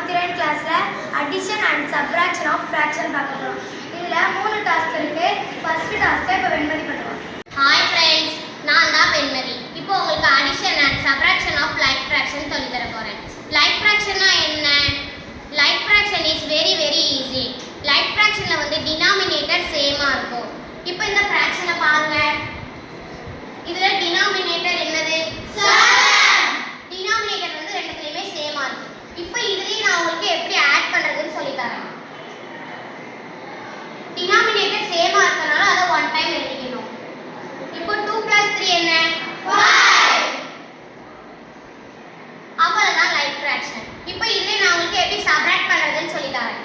43rd கிளாஸ்ல addition and subtraction of fraction பார்க்க போறோம். இதுல மூணு டாஸ்க் இருக்கு. ஃபர்ஸ்ட் டாஸ்க் இப்ப வெண்மதி பண்ணுவோம். ஹாய் फ्रेंड्स, நான் தான் வெண்மதி. இப்போ உங்களுக்கு addition and subtraction of like fraction சொல்லி தர போறேன். Like fractionனா என்ன? Like fraction is very easy. Like fractionல வந்து denominator சேமா இருக்கும். இப்போ இந்த fraction-ஐ பாருங்க. இதுல denominator என்னது? 7. denominator வந்து ரெண்டுத்துலயுமே சேமா இருக்கு. இப்போ இதுலயே நான் உங்களுக்கு எப்படி ஆட் பண்றதுன்னு சொல்லி தரேன். denominator சேமா இருக்கனால அத one time எழுதிக்கணும். இப்போ 2 + 3 என்ன? 5. அவ்வளவுதான் like fraction. இப்போ இதுலயே நான் உங்களுக்கு எப்படி சப்ட்ராக்ட் பண்றதுன்னு சொல்லி தரேன்.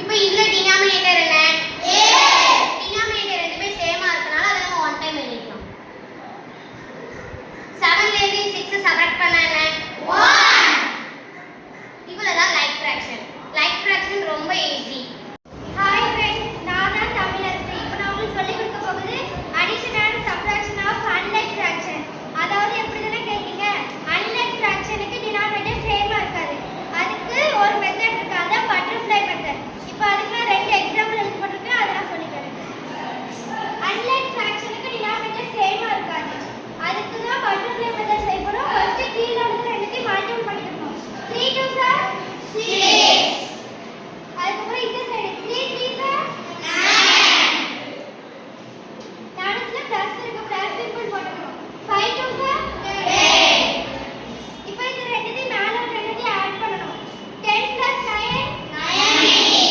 இப்போ இதுல denominator என்ன? 8. denominator ரெண்டுமே சேமா இருக்கனால அத நம்ம one time எழுதிக்கலாம். 7 ல இருந்து 6 சப்ட்ராக்ட் பண்ணா என்ன? 1. இவ்வளவுதான் like fraction. Like fraction ரொம்ப ஈஸி. ஹாய் ஃப்ரெண்ட்ஸ், நான் தான் தமிழரசி. இப்போ நான் உங்களுக்கு சொல்லிக் கொடுக்க போகுது addition and subtraction of unlike fraction. அதாவது எப்படின்னு கேட்டீங்க, unlike fractionக்கு denominator சேமா இருக்காது. அதுக்கு ஒரு மெத்தட் இருக்கு, அதான் பட்டர்ஃப்ளை மெத்தட். இப்போ அதுக்கு நான் ரெண்டு எக்ஸாம்பிள் எழுதி போட்டுருக்கேன், அதை நான் சொல்லி தரேன். unlike fractionக்கு denominator சேமா இருக்காது. அதுக்கு தான் பட்டர்ஃப்ளை மெத்தட் செய்ய போறோம். ஃபர்ஸ்ட் கீழ இருக்கிற ரெண்டுத்தையும் மல்டிபிள் பண்ணிக்கணும். 3 2s are 6. அதுக்கப்புறம் இந்த சைடு 3 3s are 9. நடுவுல பிளஸ் இருக்கு, பிளஸ் சிம்பிள் போட்டுக்கணும். 5 2s are 10. இப்போ இந்த ரெண்டுத்தையும் மேல இருக்கிற ரெண்டுத்தையும் ஆட் பண்ணணும். 10 + 9 90.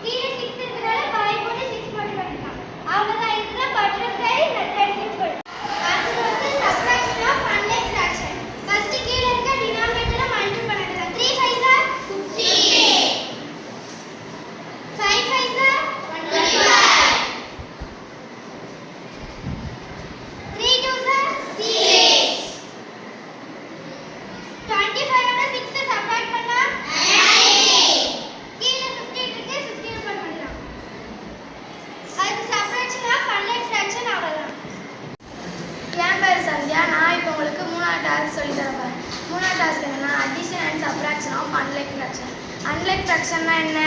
கீழ 6 இருக்கனால 5 போட்டு 6 போட்டு பண்ணிக்கலாம். அவ்வளவுதான். இதுதான் பட்டர்ஃப்ளை மெத்தட் சிம்பிள். அடுத்து வந்து subtraction of unlike fraction. First கீழ இருக்க டினாமினேட்டரை மல்டிபிள் பண்ணிடலாம். 3 5s are 15. 5 5s are 25. 3 2s are 6. 25 ஓட 6 சப்ட்ராக்ட் பண்ணா 90. கீழ 15 இருக்கு, 15 போட்டு பண்ணிடலாம். அது சப்ட்ராக்ஷன் ஆஃப் அன்லைக் ஃபிராக்ஷன் அவ்வளவுதான். என் பேர் சந்தியா. நான் இப்போ உங்களுக்கு மூணாவது டாஸ்க் சொல்லி தர போறேன். மூணாவது டாஸ்க் என்னன்னா addition and subtraction of unlike fraction. unlike fractionனா என்ன?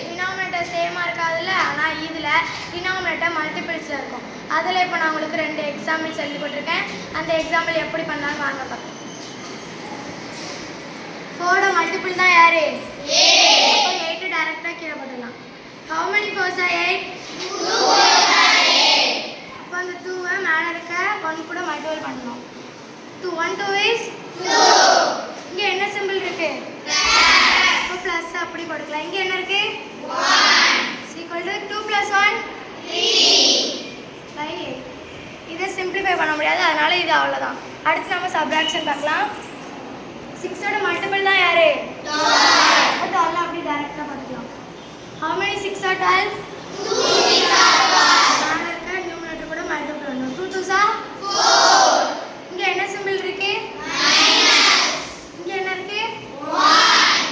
denominator சேமா இருக்காதுல்ல. ஆனா இதுல denominator மல்டிபிள்ஸ்ல இருக்கும். அதுல இப்போ நான் உங்களுக்கு ரெண்டு எக்ஸாம்பிள் சொல்லி போட்டிருக்கேன். அந்த எக்ஸாம்பிள் எப்படி பண்ணலாம்னு வாங்க பார்க்கலாம். 4 ஓட மல்டிபிள் தான் யாரு? 8. அப்போ 8 டைரக்டா கீழ போடலாம். how many 4s are 8? 2 4s are 8. அப்போ அந்த 2-ஐ மேல இருக்க 1 கூட மல்டிபிள் பண்ணனும். 2 1 2 is 2. இங்க என்ன சிம்பிள் இருக்கு? பிளஸ். அப்போ பிளஸ் அப்படி போடலாம். இங்க என்ன இருக்கு? 1 2 + 1 3 by 8. இதை சிம்பிளிஃபை பண்ண முடியாது, அதனால இது அவ்வளவுதான். அடுத்து நம்ம சப்ட்ராக்ஷன் பார்க்கலாம். 6 ஓட மல்டிபிள் தான் யாரு? 12. அப்போ 12 அப்படி டைரக்டா போடலாம். how many 6 are 12? 2 6 are 12. மேல இருக்க நியூமரேட்டர் கூட மல்டிபிள் பண்ணனும். 2 2s are 4. இங்க என்ன சிம்பிள் இருக்கு? மைனஸ். இங்க என்ன இருக்கு? 1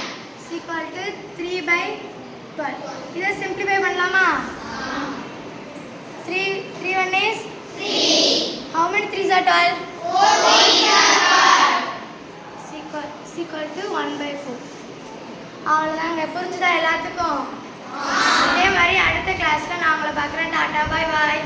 3 by 12. இத சிம்பிளிஃபை பண்ணலாமா? 3 1 is 3. how many 3s are 12? 4 3s are 12. 1/4. அவ்வளவுதாங்க. புரிஞ்சுதா எல்லாத்துக்கும்? இதே மாதிரி அடுத்த கிளாஸ்ல நான் உங்களை பார்க்குறேன். டாடா, பாய் பாய்.